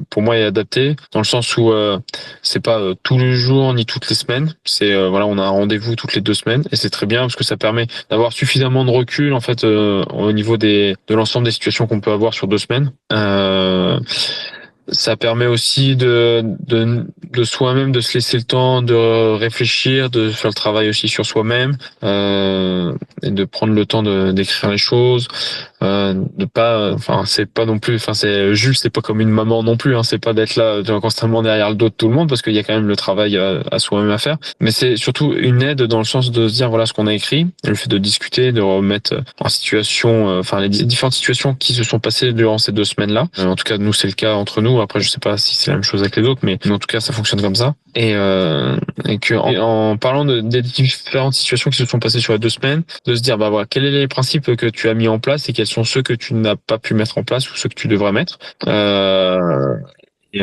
pour moi est adapté dans le sens où c'est pas tous les jours ni toutes les semaines. C'est voilà, on a un rendez-vous toutes les 2 semaines et c'est très bien parce que ça permet d'avoir suffisamment de recul en fait au niveau de l'ensemble des situations qu'on peut avoir sur 2 semaines. Ça permet aussi de soi-même de se laisser le temps de réfléchir, de faire le travail aussi sur soi-même, et de prendre le temps d'écrire les choses, de pas, enfin c'est pas non plus, enfin c'est Jules, c'est pas comme une maman non plus, hein, c'est pas d'être là constamment derrière le dos de tout le monde parce qu'il y a quand même le travail à soi-même à faire, mais c'est surtout une aide dans le sens de se dire voilà ce qu'on a écrit, le fait de discuter, de remettre en situation, enfin les différentes situations qui se sont passées durant ces 2 semaines-là. En tout cas nous c'est le cas entre nous. Après je sais pas si c'est la même chose avec les autres, mais en tout cas ça fonctionne comme ça. Et que en parlant des différentes situations qui se sont passées sur les 2 semaines, de se dire bah voilà quels sont les principes que tu as mis en place et quels sont ceux que tu n'as pas pu mettre en place ou ceux que tu devrais mettre. Et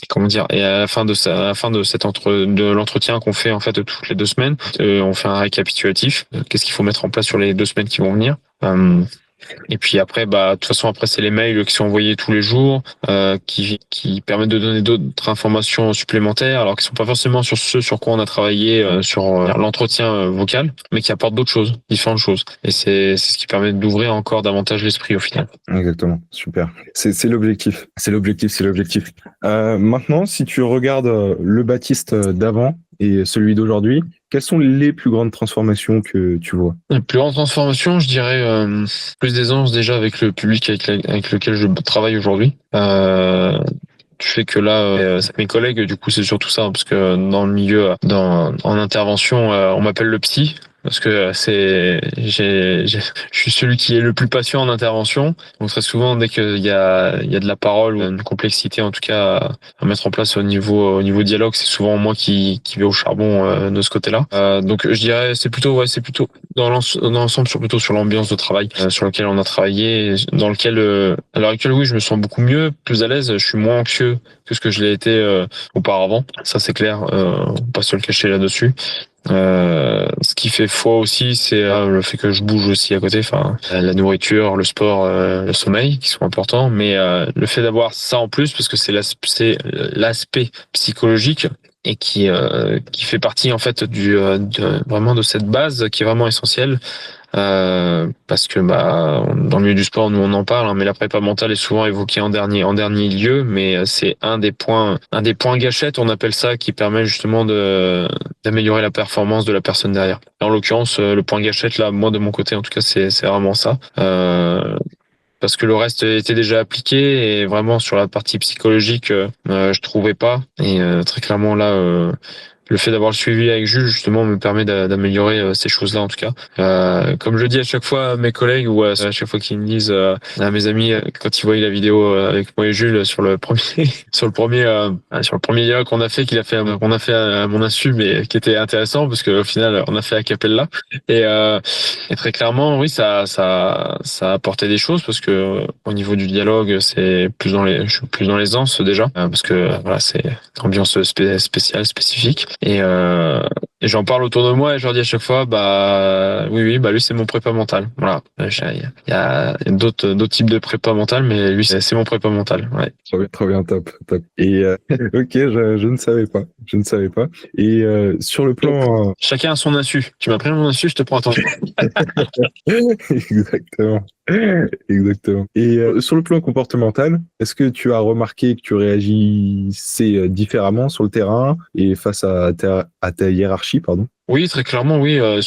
comment dire, et à la fin de l'entretien qu'on fait en fait toutes les 2 semaines, on fait un récapitulatif. Qu'est-ce qu'il faut mettre en place sur les 2 semaines qui vont venir. Et puis après, bah, de toute façon, après, c'est les mails qui sont envoyés tous les jours, qui permettent de donner d'autres informations supplémentaires, alors qui sont pas forcément sur ce sur quoi on a travaillé, sur l'entretien vocal, mais qui apportent d'autres choses, différentes choses. Et c'est ce qui permet d'ouvrir encore davantage l'esprit au final. Exactement, super. C'est l'objectif. C'est l'objectif, c'est l'objectif. Maintenant, si tu regardes le Baptiste d'avant et celui d'aujourd'hui, quelles sont les plus grandes transformations que tu vois? La plus grande transformation, je dirais plus d'aisance déjà avec le public avec lequel je travaille aujourd'hui. Tu fais que là, mes collègues, du coup, c'est surtout ça, parce que dans le milieu, en intervention, on m'appelle le psy. Parce que je suis celui qui est le plus patient en intervention. Donc très souvent, dès qu'il y a de la parole ou une complexité, en tout cas, à mettre en place au niveau dialogue, c'est souvent moi qui vais au charbon de ce côté-là. Donc je dirais, c'est plutôt dans l'ensemble, plutôt sur l'ambiance de travail sur lequel on a travaillé, dans lequel à l'heure actuelle, oui, je me sens beaucoup mieux, plus à l'aise. Je suis moins anxieux que ce que je l'ai été auparavant. Ça, c'est clair. On peut pas se le cacher là-dessus. Ce qui fait foi aussi, c'est le fait que je bouge aussi à côté. Enfin, la nourriture, le sport, le sommeil, qui sont importants. Mais le fait d'avoir ça en plus, parce que c'est l'aspect psychologique et qui fait partie en fait vraiment de cette base qui est vraiment essentielle. Parce que bah dans le milieu du sport nous on en parle, hein, mais la prépa mentale est souvent évoquée en dernier lieu, mais c'est un des points gâchettes, on appelle ça, qui permet justement d'améliorer la performance de la personne derrière. En l'occurrence le point gâchette là, moi de mon côté en tout cas c'est vraiment ça. Parce que le reste était déjà appliqué et vraiment sur la partie psychologique je trouvais pas, et très clairement là le fait d'avoir le suivi avec Jules justement me permet d'améliorer ces choses-là en tout cas. Comme je le dis à chaque fois à mes collègues ou à chaque fois qu'ils me disent à mes amis quand ils voient la vidéo avec moi et Jules sur le premier sur le premier dialogue qu'on a fait à mon insu, mais qui était intéressant parce que au final on a fait a cappella et très clairement oui ça a apporté des choses parce que au niveau du dialogue je suis plus dans l'aisance déjà parce que voilà c'est une ambiance spéciale spécifique. Et j'en parle autour de moi et je leur dis à chaque fois bah oui bah lui c'est mon prépa mental, voilà. Il y a d'autres types de prépa mental, mais lui c'est mon prépa mental, ouais. Trop bien, top. Et ok, je ne savais pas. Et sur le plan chacun a son insu. Tu m'as pris mon insu, je te prends attention. Exactement. Et sur le plan comportemental, est-ce que tu as remarqué que tu réagissais différemment sur le terrain et face à ta hiérarchie, pardon? Oui, très clairement, oui. En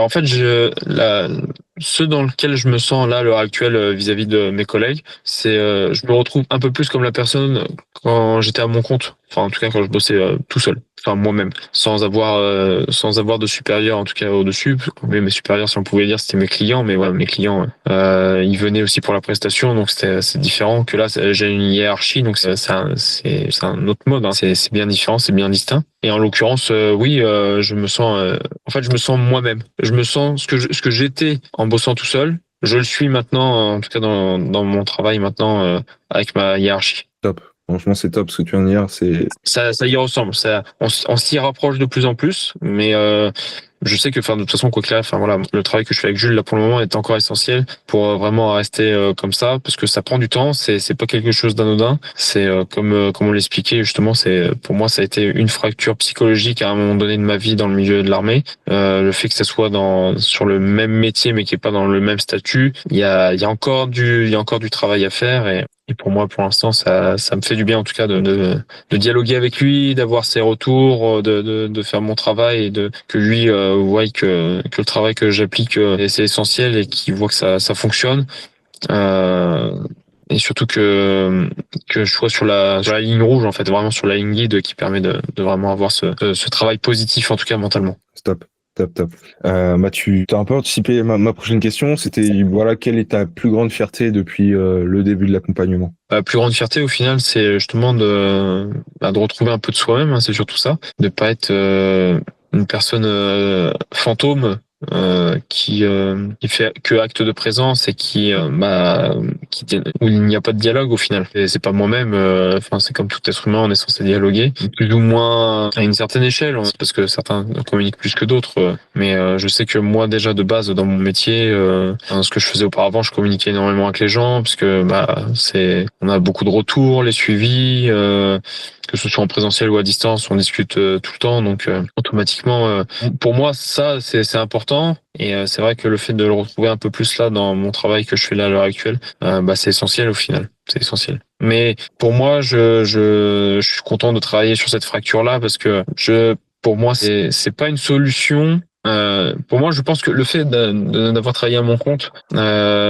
fait, ce dans lequel je me sens là à l'heure actuelle vis-à-vis de mes collègues, c'est je me retrouve un peu plus comme la personne quand j'étais à mon compte. Enfin, en tout cas, quand je bossais tout seul. Enfin, moi-même, sans avoir de supérieur, en tout cas au-dessus. Mais mes supérieurs, si on pouvait dire, c'était mes clients. Mais voilà, mes clients, ils venaient aussi pour la prestation, donc c'est différent que là. J'ai une hiérarchie, donc c'est un autre mode. Hein. C'est bien différent, c'est bien distinct. Et en l'occurrence, oui, je me sens en fait, je me sens moi-même. Je me sens ce que j'étais en bossant tout seul. Je le suis maintenant, en tout cas dans mon travail maintenant, avec ma hiérarchie. Top. Franchement, c'est top ce que tu viens de dire. Ça y ressemble. On s'y rapproche de plus en plus, mais je sais que, de toute façon, quoi qu'il arrive, voilà, le travail que je fais avec Jules là pour le moment est encore essentiel pour vraiment rester comme ça, parce que ça prend du temps. C'est pas quelque chose d'anodin. C'est comme on l'expliquait justement. Pour moi, ça a été une fracture psychologique à un moment donné de ma vie dans le milieu de l'armée. Le fait que ça soit sur le même métier, mais qui est pas dans le même statut, il y a encore du travail à faire et pour moi, pour l'instant, ça me fait du bien en tout cas de dialoguer avec lui, d'avoir ses retours, de faire mon travail et que lui voit que le travail que j'applique c'est essentiel et qu'il voit que ça fonctionne. Et surtout que je sois sur la ligne rouge en fait, vraiment sur la ligne guide qui permet de vraiment avoir ce travail positif en tout cas mentalement. Stop. Top. Tu as un peu anticipé ma prochaine question. C'était, voilà, quelle est ta plus grande fierté depuis le début de l'accompagnement? La plus grande fierté au final, c'est justement de retrouver un peu de soi-même, hein, c'est surtout ça, de pas être une personne fantôme qui fait que acte de présence et où il n'y a pas de dialogue au final. Et c'est pas moi-même. C'est comme tout être humain, on est censé dialoguer, plus ou moins à une certaine échelle, parce que certains communiquent plus que d'autres. Mais je sais que moi déjà de base dans mon métier, ce que je faisais auparavant, je communiquais énormément avec les gens, parce que on a beaucoup de retours, les suivis. Que ce soit en présentiel ou à distance, on discute tout le temps, donc automatiquement, pour moi, ça c'est important. Et c'est vrai que le fait de le retrouver un peu plus là dans mon travail que je fais là à l'heure actuelle, c'est essentiel au final, c'est essentiel. Mais pour moi, je suis content de travailler sur cette fracture là parce que pour moi, c'est pas une solution. Pour moi, je pense que le fait d'avoir travaillé à mon compte,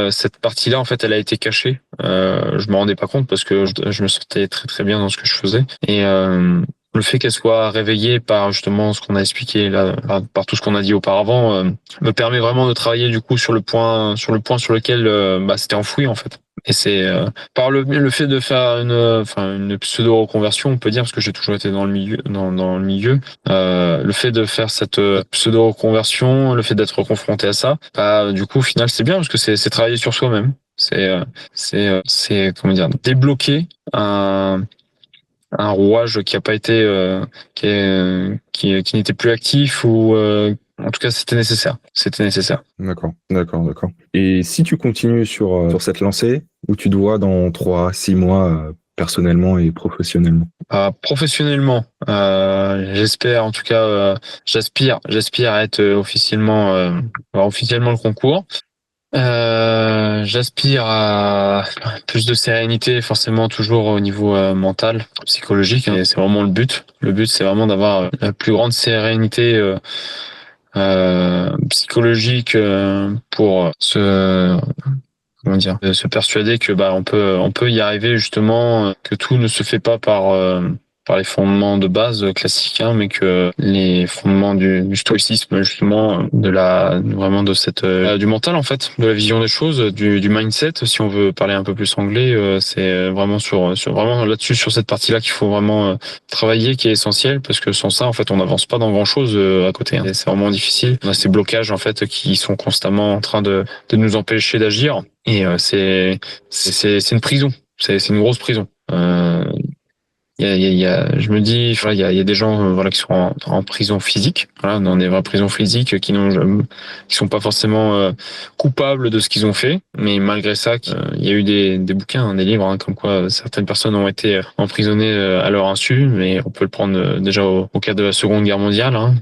cette partie-là, en fait, elle a été cachée. Je me rendais pas compte parce que je me sentais très très bien dans ce que je faisais. Et le fait qu'elle soit réveillée par justement ce qu'on a expliqué là, par tout ce qu'on a dit auparavant, me permet vraiment de travailler du coup sur le point sur lequel c'était enfoui en fait. Et c'est par le fait de faire une pseudo reconversion, on peut dire, parce que j'ai toujours été dans le milieu, dans le milieu. Le fait de faire cette pseudo reconversion, le fait d'être confronté à ça, du coup, au final, c'est bien parce que c'est travailler sur soi-même. C'est comment dire, débloquer un rouage qui a pas été qui n'était plus actif ou en tout cas c'était nécessaire. D'accord. Et si tu continues sur cette lancée, où tu te vois dans 3-6 mois personnellement et professionnellement? Professionnellement, j'espère, en tout cas, j'aspire à être officiellement le concours. J'aspire à plus de sérénité, forcément toujours au niveau mental, psychologique. Et c'est vraiment le but. Le but, c'est vraiment d'avoir la plus grande sérénité psychologique pour se persuader que on peut y arriver justement, que tout ne se fait pas par les fondements de base classiques, hein, mais que les fondements du stoïcisme justement, vraiment de cette du mental en fait, de la vision des choses, du mindset, si on veut parler un peu plus anglais, c'est vraiment sur vraiment là-dessus, sur cette partie-là qu'il faut vraiment travailler, qui est essentiel, parce que sans ça en fait on n'avance pas dans grand-chose à côté, hein. C'est vraiment difficile. On a ces blocages en fait qui sont constamment en train de nous empêcher d'agir. Et c'est une prison, c'est une grosse prison. Je me dis, il y a des gens qui sont en prison physique, dans des vraies prisons physiques qui sont pas forcément coupables de ce qu'ils ont fait, mais malgré ça, il y a eu des bouquins, hein, des livres, hein, comme quoi certaines personnes ont été emprisonnées à leur insu, mais on peut le prendre déjà au cas de la Seconde Guerre mondiale, hein.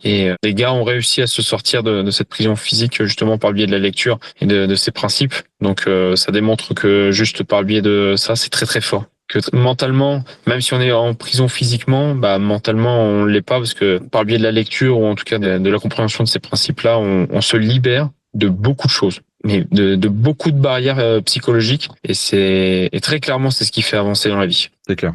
Et les gars ont réussi à se sortir de cette prison physique justement par le biais de la lecture et de ces principes. Donc ça démontre que juste par le biais de ça, c'est très très fort. Que mentalement, même si on est en prison physiquement, mentalement on l'est pas, parce que par le biais de la lecture ou en tout cas de la compréhension de ces principes-là, on se libère de beaucoup de choses, mais de beaucoup de barrières psychologiques, et très clairement c'est ce qui fait avancer dans la vie. C'est clair.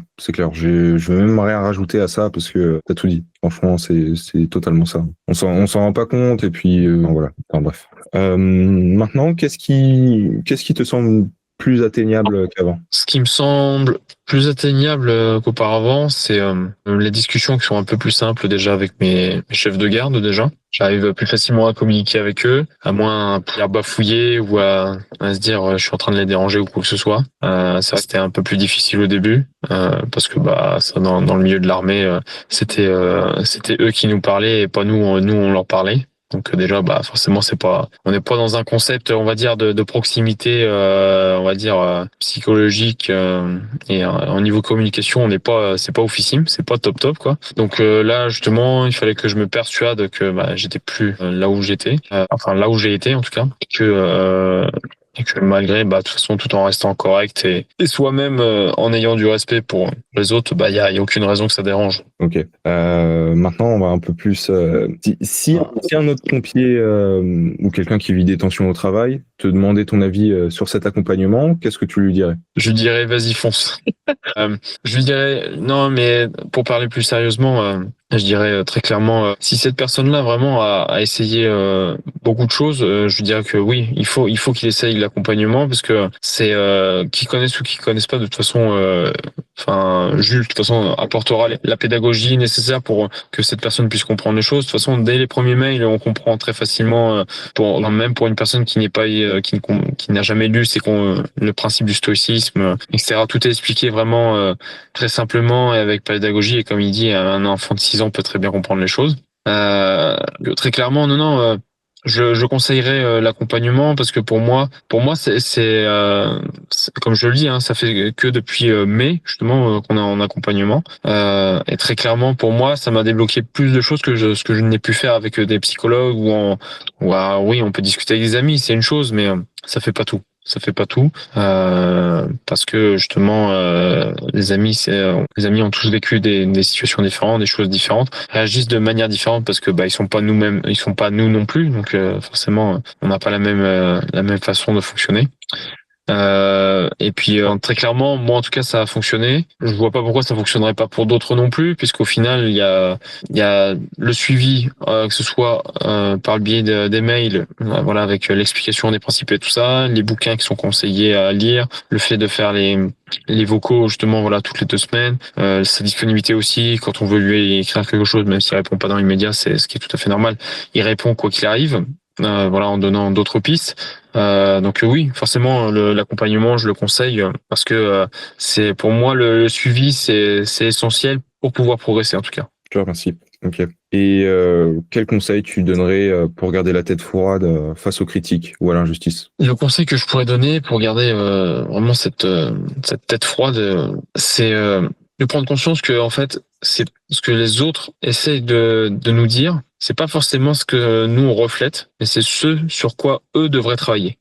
Je veux même rien rajouter à ça parce que t'as tout dit. Franchement, c'est totalement ça. On s'en rend pas compte, et puis voilà. Enfin, bref. Maintenant, qu'est-ce qui te semble plus atteignable qu'avant? Ce qui me semble plus atteignable qu'auparavant, c'est les discussions qui sont un peu plus simples déjà avec mes chefs de garde déjà. J'arrive plus facilement à communiquer avec eux, à moins à bafouiller ou à se dire je suis en train de les déranger ou quoi que ce soit. Ça c'était un peu plus difficile au début parce que ça dans le milieu de l'armée c'était eux qui nous parlaient et pas nous on leur parlait. Donc déjà forcément on n'est pas dans un concept on va dire de proximité on va dire psychologique et au niveau communication c'est pas oufissime, c'est pas top quoi. Donc là justement il fallait que je me persuade que j'étais plus là où j'étais enfin là où j'ai été en tout cas et que malgré de toute façon tout en restant correct et soi-même en ayant du respect pour les autres y a aucune raison que ça dérange. Ok. Maintenant, on va un peu plus. Si un autre pompier ou quelqu'un qui vit des tensions au travail te demandait ton avis sur cet accompagnement, qu'est-ce que tu lui dirais? Je dirais vas-y fonce. Je lui dirais non, mais pour parler plus sérieusement, je dirais très clairement si cette personne-là vraiment a essayé beaucoup de choses, je lui dirais que oui, il faut qu'il essaye l'accompagnement parce que c'est qu'ils connaissent ou qu'ils connaissent pas de toute façon. Jules, de toute façon, apportera la pédagogie nécessaire pour que cette personne puisse comprendre les choses. De toute façon, dès les premiers mails, on comprend très facilement, même pour une personne qui n'est pas, qui n'a jamais lu, le principe du stoïcisme, etc. Tout est expliqué vraiment très simplement et avec pédagogie. Et comme il dit, un enfant de 6 ans peut très bien comprendre les choses. Très clairement, non. Je conseillerais l'accompagnement parce que pour moi c'est comme je le dis ça fait que depuis mai justement qu'on est en accompagnement et très clairement pour moi ça m'a débloqué plus de choses que ce que je n'ai pu faire avec des psychologues oui on peut discuter avec des amis c'est une chose mais ça fait pas tout. Ça fait pas tout parce que justement les amis ont tous vécu des situations différentes, des choses différentes, réagissent de manière différente parce que ils sont pas nous-mêmes, ils sont pas nous non plus, donc forcément on n'a pas la même façon de fonctionner. Et puis très clairement, moi en tout cas ça a fonctionné. Je vois pas pourquoi ça fonctionnerait pas pour d'autres non plus, puisqu'au final il y a le suivi, que ce soit par le biais des mails, voilà avec l'explication des principes et tout ça, les bouquins qui sont conseillés à lire, le fait de faire les vocaux justement voilà toutes les 2 semaines, sa disponibilité aussi quand on veut lui écrire quelque chose, même s'il répond pas dans l'immédiat, c'est ce qui est tout à fait normal. Il répond quoi qu'il arrive. Voilà en donnant d'autres pistes donc oui forcément l'accompagnement je le conseille parce que c'est pour moi le suivi c'est essentiel pour pouvoir progresser en tout cas. Je te remercie. Ok. Et quel conseil tu donnerais pour garder la tête froide face aux critiques ou à l'injustice? Le conseil que je pourrais donner pour garder vraiment cette tête froide c'est de prendre conscience que en fait c'est ce que les autres essayent de nous dire, c'est pas forcément ce que nous on reflète, mais c'est ce sur quoi eux devraient travailler.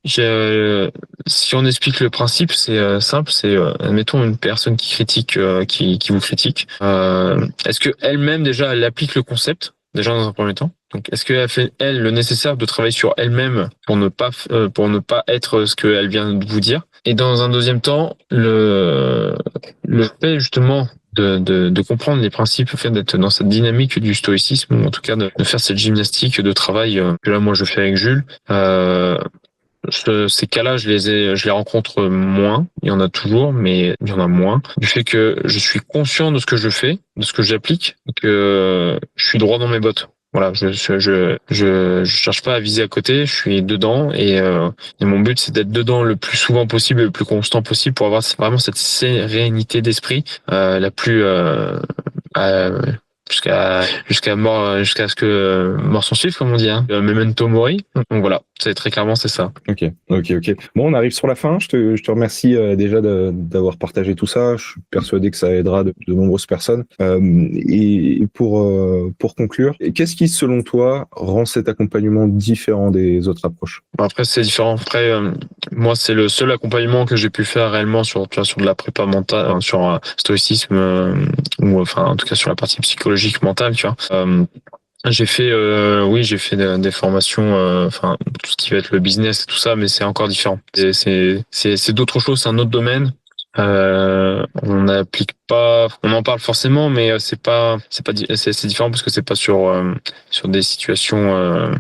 Si on explique le principe, c'est simple, c'est admettons une personne qui critique, qui vous critique. Est-ce que elle-même déjà elle applique le concept déjà dans un premier temps? Donc est-ce qu'elle fait elle le nécessaire de travailler sur elle-même pour ne pas être ce qu'elle vient de vous dire? Et dans un deuxième temps, le fait justement de comprendre les principes, le fait d'être dans cette dynamique du stoïcisme, ou en tout cas de faire cette gymnastique de travail que là moi je fais avec Jules. Ces cas-là, je les rencontre moins. Il y en a toujours, mais il y en a moins. Du fait que je suis conscient de ce que je fais, de ce que j'applique, que je suis droit dans mes bottes. Voilà, je cherche pas à viser à côté, je suis dedans et mon but c'est d'être dedans le plus souvent possible, le plus constant possible pour avoir vraiment cette sérénité d'esprit la plus jusqu'à mort, jusqu'à ce que mort s'en suive, comme on dit, memento mori. Donc voilà, c'est très clairement c'est ça. Ok. Bon, on arrive sur la fin. Je te remercie déjà d'avoir partagé tout ça. Je suis persuadé que ça aidera de nombreuses personnes. Et pour conclure, qu'est-ce qui, selon toi, rend cet accompagnement différent des autres approches? Après, c'est différent. Après, moi, c'est le seul accompagnement que j'ai pu faire réellement sur de la prépa mentale, sur stoïcisme, ou enfin, en tout cas sur la partie psychologique mentale, tu vois. J'ai fait, j'ai fait des formations, tout ce qui va être le business et tout ça, mais c'est encore différent. C'est d'autres choses, c'est un autre domaine. On n'applique pas, on en parle forcément, mais c'est différent parce que c'est pas sur des situations,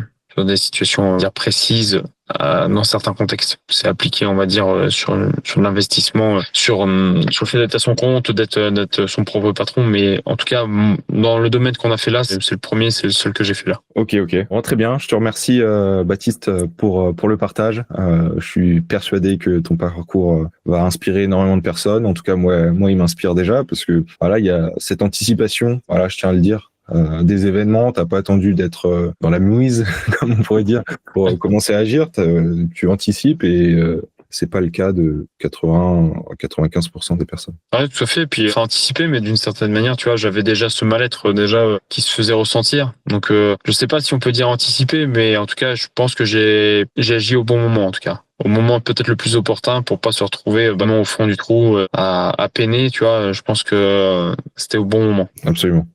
dire précises dans certains contextes. C'est appliqué, on va dire, sur l'investissement, sur le fait d'être à son compte, d'être son propre patron. Mais en tout cas, dans le domaine qu'on a fait là, c'est le premier, c'est le seul que j'ai fait là. Ok. Bon, très bien. Je te remercie, Baptiste, pour le partage. Je suis persuadé que ton parcours va inspirer énormément de personnes. En tout cas, moi, il m'inspire déjà parce que voilà, il y a cette anticipation. Voilà, je tiens à le dire. Des événements, t'as pas attendu d'être dans la mouise, comme on pourrait dire, pour commencer à agir. Tu anticipes et c'est pas le cas de 80-95% des personnes. Ouais, tout à fait. Et puis, faut anticiper, mais d'une certaine manière, tu vois, j'avais déjà ce mal-être qui se faisait ressentir. Donc, je sais pas si on peut dire anticiper, mais en tout cas, je pense que j'ai agi au bon moment, en tout cas. Au moment peut-être le plus opportun pour pas se retrouver vraiment au fond du trou à peiner, tu vois. Je pense que c'était au bon moment. Absolument.